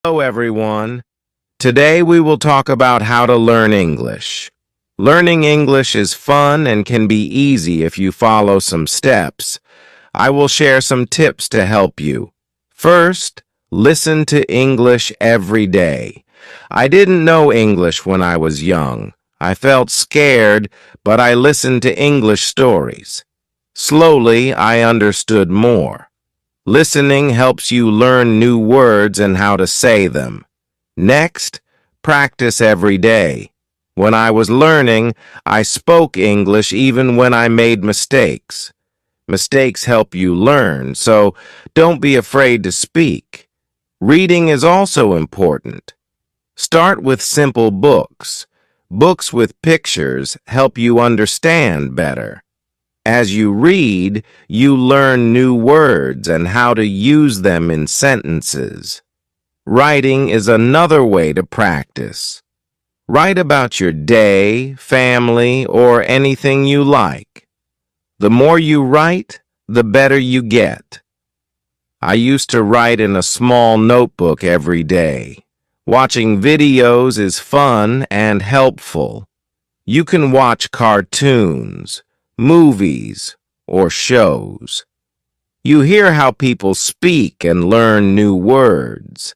Hello, everyone. Today we will talk about how to learn English. Learning English is fun and can be easy if you follow some steps. I will share some tips to help you. First, listen to English every day. I didn't know English when I was young. I felt scared, but I listened to English stories. Slowly, I understood more. Listening helps you learn new words and how to say them. Next, practice every day. When I was learning, I spoke English even when I made mistakes. Mistakes help you learn, so don't be afraid to speak. Reading is also important. Start with simple books. Books with pictures help you understand better. As you read, you learn new words and how to use them in sentences. Writing is another way to practice. Write about your day, family, or anything you like. The more you write, the better you get. I used to write in a small notebook every day. Watching videos is fun and helpful. You can watch cartoons, movies, or shows. You hear how people speak and learn new words.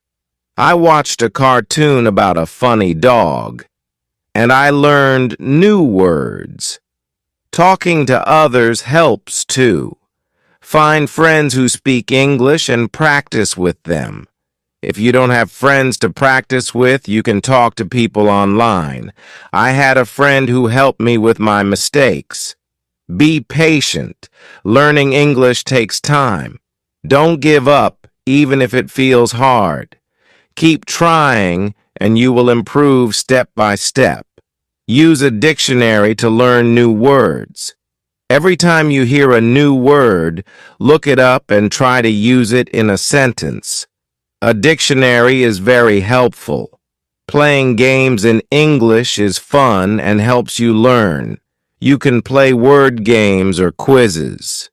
I watched a cartoon about a funny dog, and I learned new words. Talking to others helps too. Find friends who speak English and practice with them. If you don't have friends to practice with, you can talk to people online. I had a friend who helped me with my mistakes. Be patient. Learning English takes time. Don't give up, even if it feels hard. Keep trying, and you will improve step by step. Use a dictionary to learn new words. Every time you hear a new word, look it up and try to use it in a sentence. A dictionary is very helpful. Playing games in English is fun and helps you learn. You can play word games or quizzes.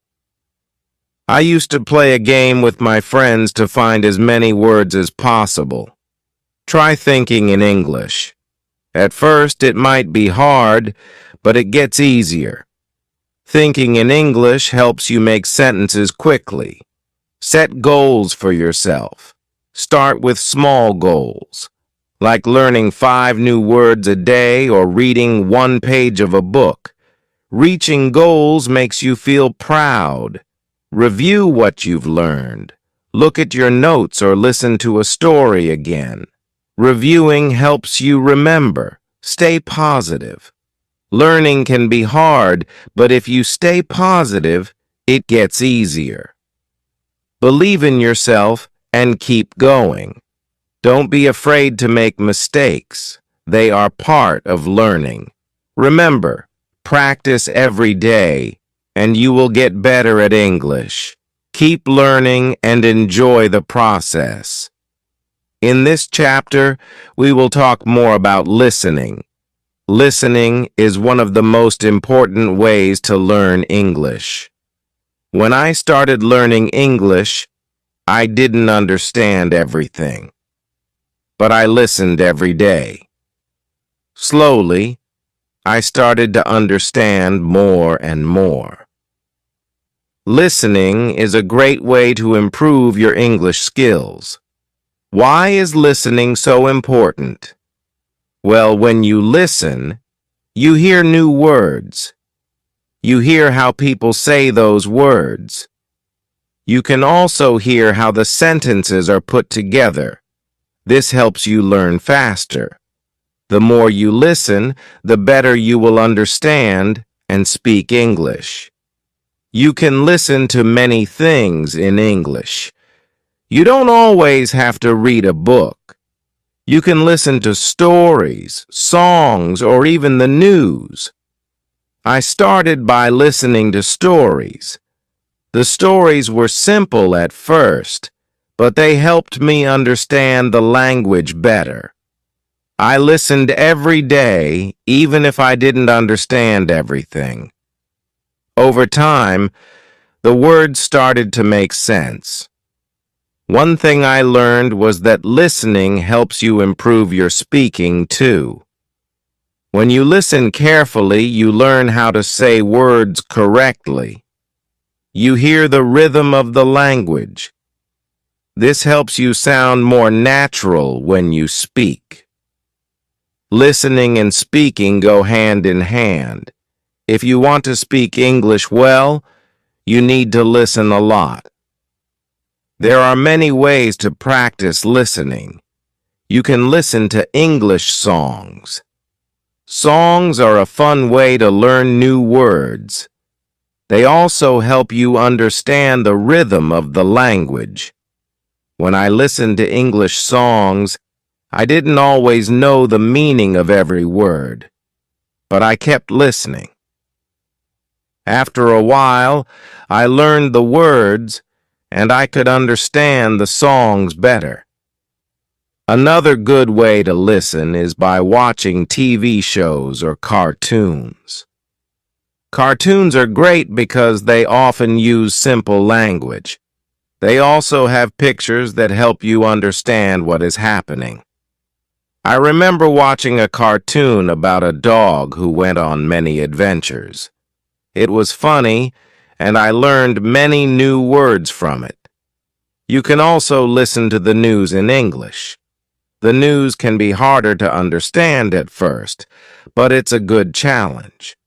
I used to play a game with my friends to find as many words as possible. Try thinking in English. At first, it might be hard, but it gets easier. Thinking in English helps you make sentences quickly. Set goals for yourself. Start with small goals, like learning 5 new words a day or reading 1 page of a book. Reaching goals makes you feel proud. Review what you've learned. Look at your notes or listen to a story again. Reviewing helps you remember. Stay positive. Learning can be hard, but if you stay positive, it gets easier. Believe in yourself and keep going. Don't be afraid to make mistakes. They are part of learning. Remember, practice every day, and you will get better at English. Keep learning and enjoy the process. In this chapter, we will talk more about listening. Listening is one of the most important ways to learn English. When I started learning English, I didn't understand everything, but I listened every day. Slowly, I started to understand more and more. Listening is a great way to improve your English skills. Why is listening so important? Well, when you listen, you hear new words. You hear how people say those words. You can also hear how the sentences are put together. This helps you learn faster. The more you listen, the better you will understand and speak English. You can listen to many things in English. You don't always have to read a book. You can listen to stories, songs, or even the news. I started by listening to stories. The stories were simple at first, but they helped me understand the language better. I listened every day, even if I didn't understand everything. Over time, the words started to make sense. One thing I learned was that listening helps you improve your speaking too. When you listen carefully, you learn how to say words correctly. You hear the rhythm of the language. This helps you sound more natural when you speak. Listening and speaking go hand in hand. If you want to speak English well, you need to listen a lot. There are many ways to practice listening. You can listen to English songs. Songs are a fun way to learn new words. They also help you understand the rhythm of the language. When I listened to English songs, I didn't always know the meaning of every word, but I kept listening. After a while, I learned the words, and I could understand the songs better. Another good way to listen is by watching TV shows or cartoons. Cartoons are great because they often use simple language. They also have pictures that help you understand what is happening. I remember watching a cartoon about a dog who went on many adventures. It was funny, and I learned many new words from it. You can also listen to the news in English. The news can be harder to understand at first, but it's a good challenge.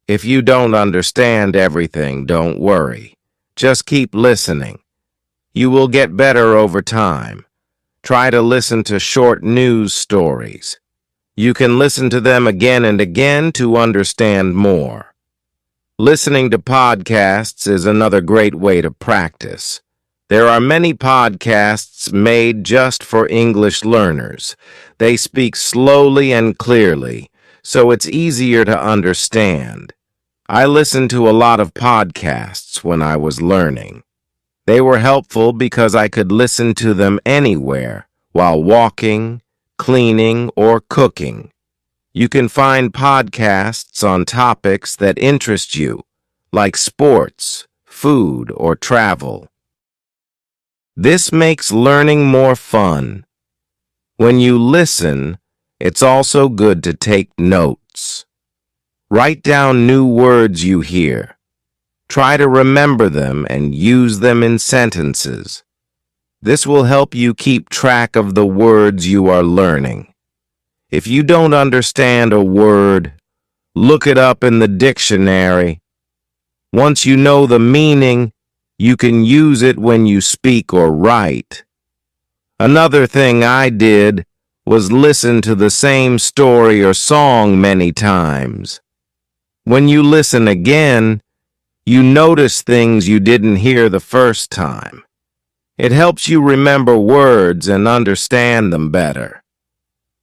If you don't understand everything, don't worry. Just keep listening. You will get better over time. Try to listen to short news stories. You can listen to them again and again to understand more. Listening to podcasts is another great way to practice. There are many podcasts made just for English learners. They speak slowly and clearly, so it's easier to understand. I listened to a lot of podcasts when I was learning. They were helpful because I could listen to them anywhere, while walking, cleaning, or cooking. You can find podcasts on topics that interest you, like sports, food, or travel. This makes learning more fun. When you listen, it's also good to take notes. Write down new words you hear. Try to remember them and use them in sentences. This will help you keep track of the words you are learning. If you don't understand a word, look it up in the dictionary. Once you know the meaning, you can use it when you speak or write. Another thing I did was listen to the same story or song many times. When you listen again, you notice things you didn't hear the first time. It helps you remember words and understand them better.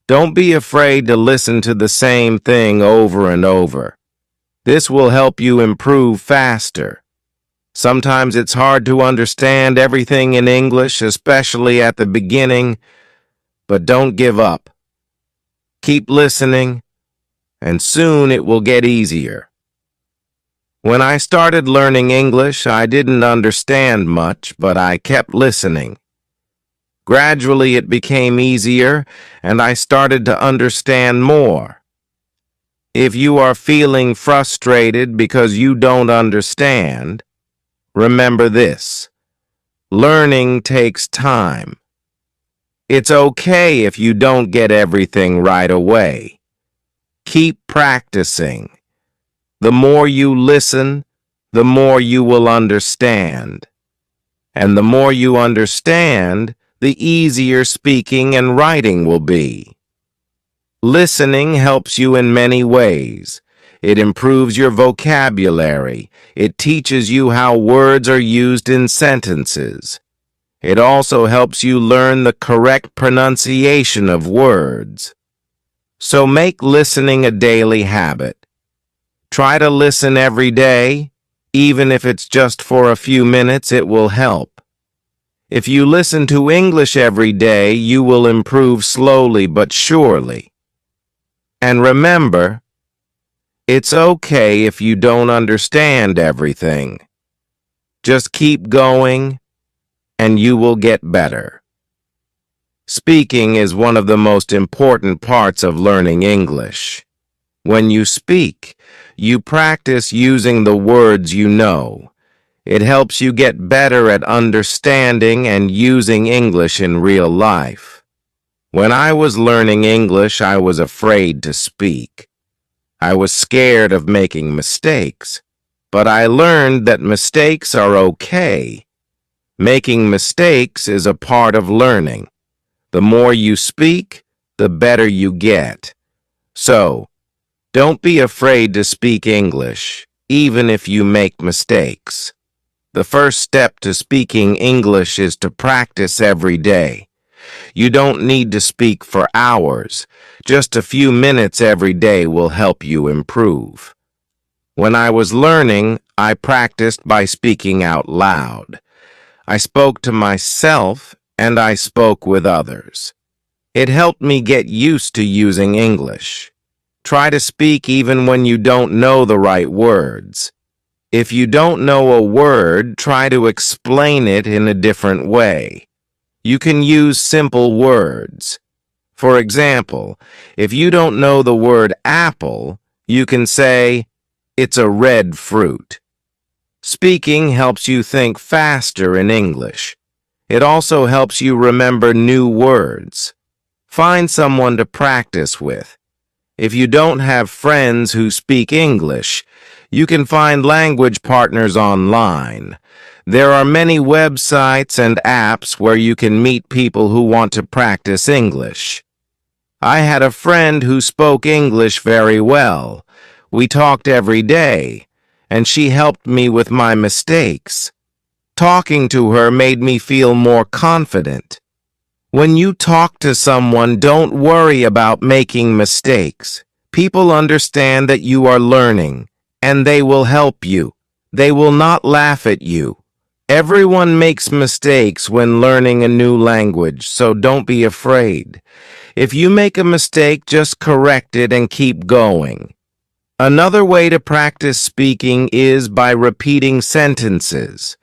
Don't be afraid to listen to the same thing over and over. This will help you improve faster. Sometimes it's hard to understand everything in English, especially at the beginning, but don't give up. Keep listening, and soon it will get easier. When I started learning English, I didn't understand much, but I kept listening. Gradually, it became easier, and I started to understand more. If you are feeling frustrated because you don't understand, remember this: learning takes time. It's okay if you don't get everything right away. Keep practicing. The more you listen, the more you will understand. And the more you understand, the easier speaking and writing will be. Listening helps you in many ways. It improves your vocabulary. It teaches you how words are used in sentences. It also helps you learn the correct pronunciation of words. So make listening a daily habit. Try to listen every day. Even if it's just for a few minutes, it will help. If you listen to English every day, you will improve slowly but surely. And remember, it's okay if you don't understand everything. Just keep going and you will get better. Speaking is one of the most important parts of learning English. When you speak, you practice using the words you know. It helps you get better at understanding and using English in real life. When I was learning English, I was afraid to speak. I was scared of making mistakes, but I learned that mistakes are okay. Making mistakes is a part of learning. The more you speak, the better you get. So, don't be afraid to speak English, even if you make mistakes. The first step to speaking English is to practice every day. You don't need to speak for hours. Just a few minutes every day will help you improve. When I was learning, I practiced by speaking out loud. I spoke to myself and I spoke with others. It helped me get used to using English. Try to speak even when you don't know the right words. If you don't know a word, try to explain it in a different way. You can use simple words. For example, if you don't know the word apple, you can say, "It's a red fruit." Speaking helps you think faster in English. It also helps you remember new words. Find someone to practice with. If you don't have friends who speak English, you can find language partners online. There are many websites and apps where you can meet people who want to practice English. I had a friend who spoke English very well. We talked every day, and she helped me with my mistakes. Talking to her made me feel more confident. When you talk to someone, don't worry about making mistakes. People understand that you are learning, and they will help you. They will not laugh at you. Everyone makes mistakes when learning a new language, so don't be afraid. If you make a mistake, just correct it and keep going. Another way to practice speaking is by repeating sentences.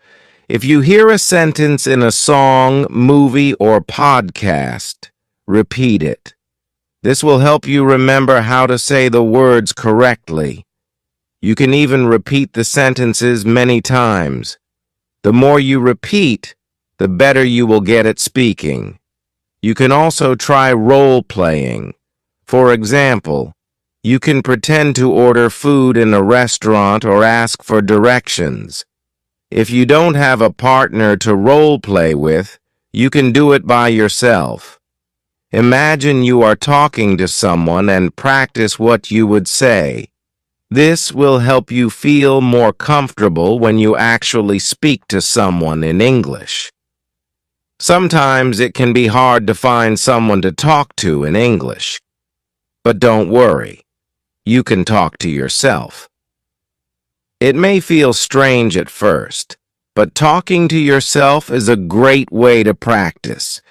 If you hear a sentence in a song, movie, or podcast, repeat it. This will help you remember how to say the words correctly. You can even repeat the sentences many times. The more you repeat, the better you will get at speaking. You can also try role-playing. For example, you can pretend to order food in a restaurant or ask for directions. If you don't have a partner to role-play with, you can do it by yourself. Imagine you are talking to someone and practice what you would say. This will help you feel more comfortable when you actually speak to someone in English. Sometimes it can be hard to find someone to talk to in English. But don't worry, you can talk to yourself. It may feel strange at first, but talking to yourself is a great way to practice.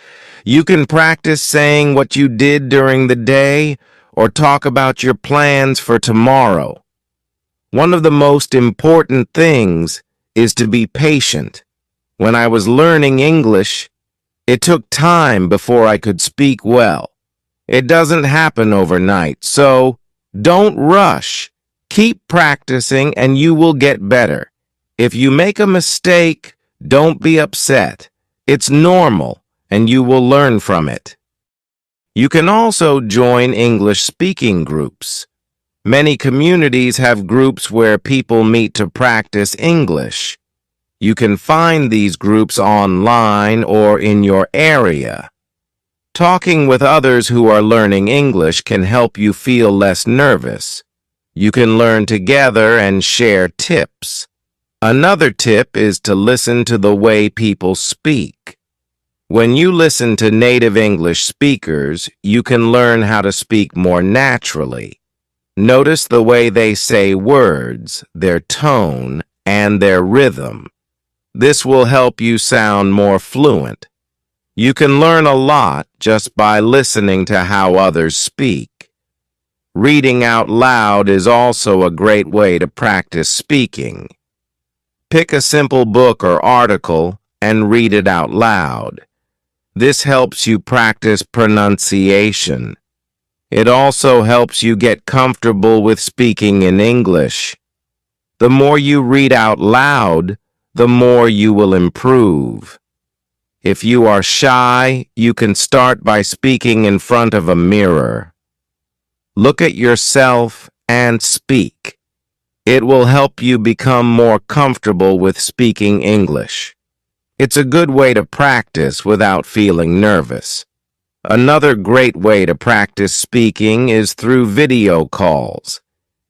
You can practice saying what you did during the day or talk about your plans for tomorrow. One of the most important things is to be patient. When I was learning English, it took time before I could speak well. It doesn't happen overnight, so don't rush. Keep practicing and you will get better. If you make a mistake, don't be upset. It's normal and you will learn from it. You can also join English speaking groups. Many communities have groups where people meet to practice English. You can find these groups online or in your area. Talking with others who are learning English can help you feel less nervous. You can learn together and share tips. Another tip is to listen to the way people speak. When you listen to native English speakers, you can learn how to speak more naturally. Notice the way they say words, their tone, and their rhythm. This will help you sound more fluent. You can learn a lot just by listening to how others speak. Reading out loud is also a great way to practice speaking. Pick a simple book or article and read it out loud. This helps you practice pronunciation. It also helps you get comfortable with speaking in English. The more you read out loud, the more you will improve. If you are shy, you can start by speaking in front of a mirror. Look at yourself and speak. It will help you become more comfortable with speaking English. It's a good way to practice without feeling nervous. Another great way to practice speaking is through video calls.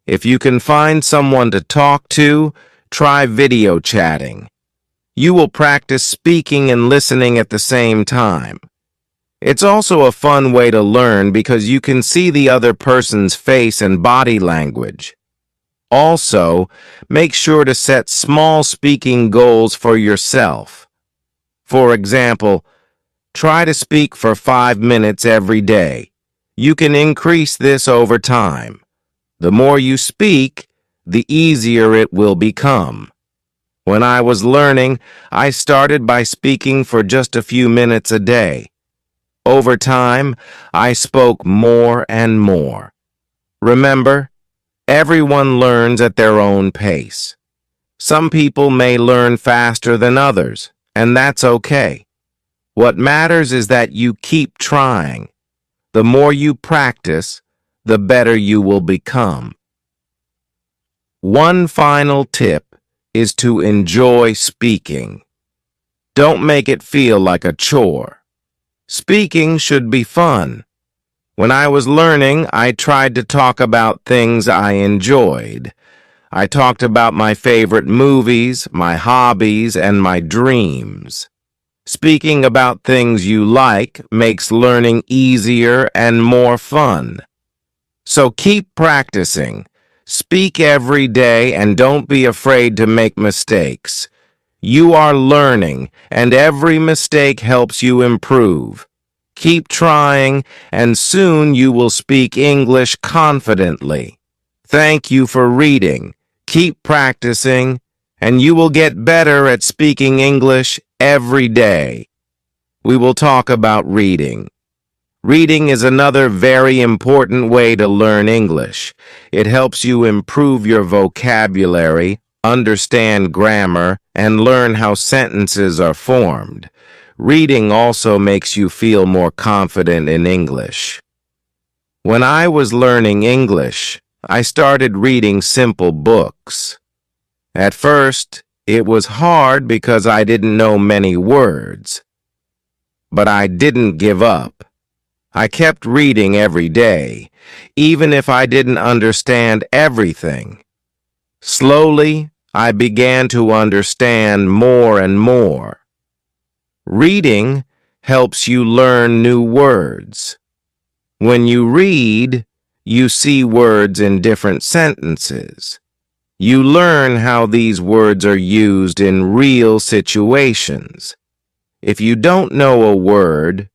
If you can find someone to talk to, try video chatting. You will practice speaking and listening at the same time. It's also a fun way to learn because you can see the other person's face and body language. Also, make sure to set small speaking goals for yourself. For example, try to speak for 5 minutes every day. You can increase this over time. The more you speak, the easier it will become. When I was learning, I started by speaking for just a few minutes a day. Over time, I spoke more and more. Remember, everyone learns at their own pace. Some people may learn faster than others, and that's okay. What matters is that you keep trying. The more you practice, the better you will become. One final tip is to enjoy speaking. Don't make it feel like a chore. Speaking should be fun. When I was learning, I tried to talk about things I enjoyed. I talked about my favorite movies, my hobbies, and my dreams. Speaking about things you like makes learning easier and more fun. So keep practicing. Speak every day and don't be afraid to make mistakes. You are learning, and every mistake helps you improve. Keep trying, and soon you will speak English confidently. Thank you for reading. Keep practicing, and you will get better at speaking English every day. We will talk about reading. Reading is another very important way to learn English. It helps you improve your vocabulary, understand grammar, and learn how sentences are formed. Reading also makes you feel more confident in English. When I was learning English, I started reading simple books. At first, it was hard because I didn't know many words. But I didn't give up. I kept reading every day, even if I didn't understand everything. Slowly, I began to understand more and more. Reading helps you learn new words. When you read, you see words in different sentences. You learn how these words are used in real situations. If you don't know a word,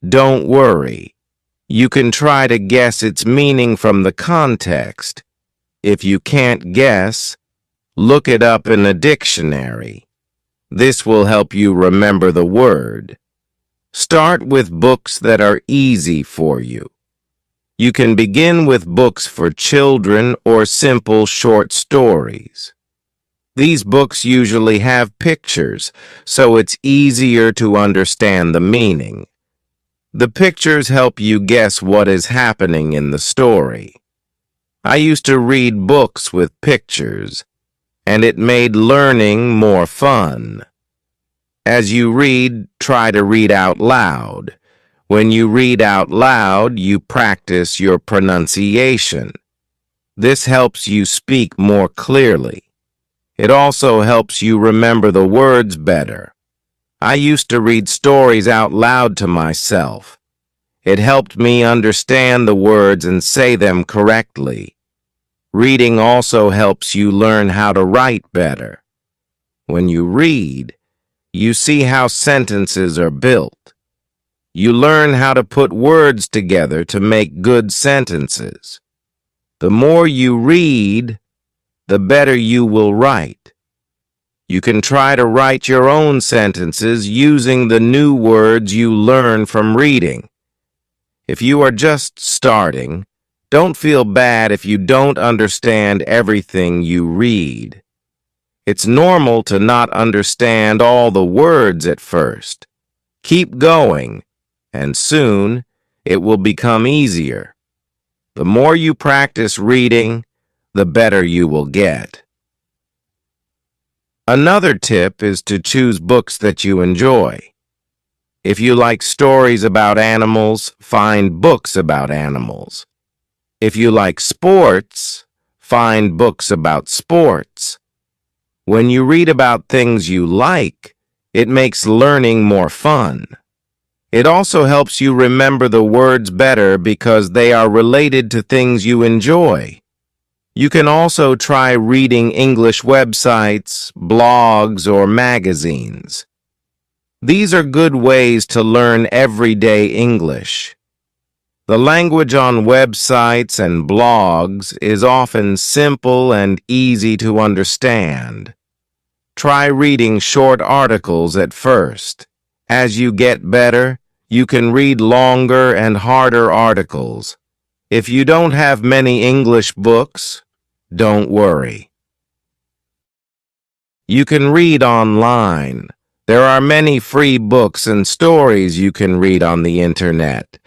don't worry. You can try to guess its meaning from the context. If you can't guess, look it up in a dictionary. This will help you remember the word. Start with books that are easy for you. You can begin with books for children or simple short stories. These books usually have pictures, so it's easier to understand the meaning. The pictures help you guess what is happening in the story. I used to read books with pictures, and it made learning more fun. As you read, try to read out loud. When you read out loud, you practice your pronunciation. This helps you speak more clearly. It also helps you remember the words better. I used to read stories out loud to myself. It helped me understand the words and say them correctly. Reading also helps you learn how to write better. When you read, you see how sentences are built. You learn how to put words together to make good sentences. The more you read, the better you will write. You can try to write your own sentences using the new words you learn from reading. If you are just starting, don't feel bad if you don't understand everything you read. It's normal to not understand all the words at first. Keep going, and soon it will become easier. The more you practice reading, the better you will get. Another tip is to choose books that you enjoy. If you like stories about animals, find books about animals. If you like sports, find books about sports. When you read about things you like, it makes learning more fun. It also helps you remember the words better because they are related to things you enjoy. You can also try reading English websites, blogs, or magazines. These are good ways to learn everyday English. The language on websites and blogs is often simple and easy to understand. Try reading short articles at first. As you get better, you can read longer and harder articles. If you don't have many English books, don't worry. You can read online. There are many free books and stories you can read on the internet.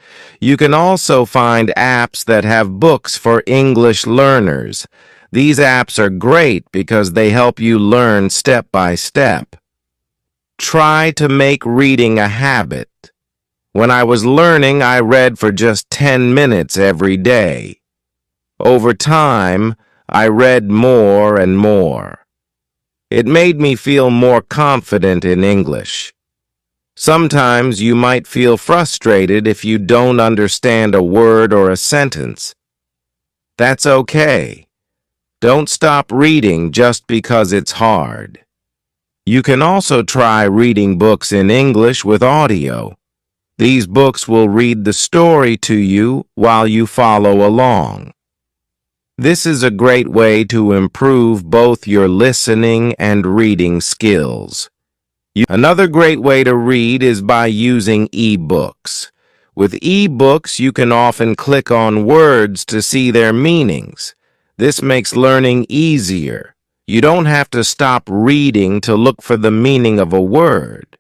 You can also find apps that have books for English learners. These apps are great because they help you learn step by step. Try to make reading a habit. When I was learning, I read for just 10 minutes every day. Over time, I read more and more. It made me feel more confident in English. Sometimes you might feel frustrated if you don't understand a word or a sentence. That's okay. Don't stop reading just because it's hard. You can also try reading books in English with audio. These books will read the story to you while you follow along. This is a great way to improve both your listening and reading skills. Another great way to read is by using e-books. With e-books, you can often click on words to see their meanings. This makes learning easier. You don't have to stop reading to look for the meaning of a word.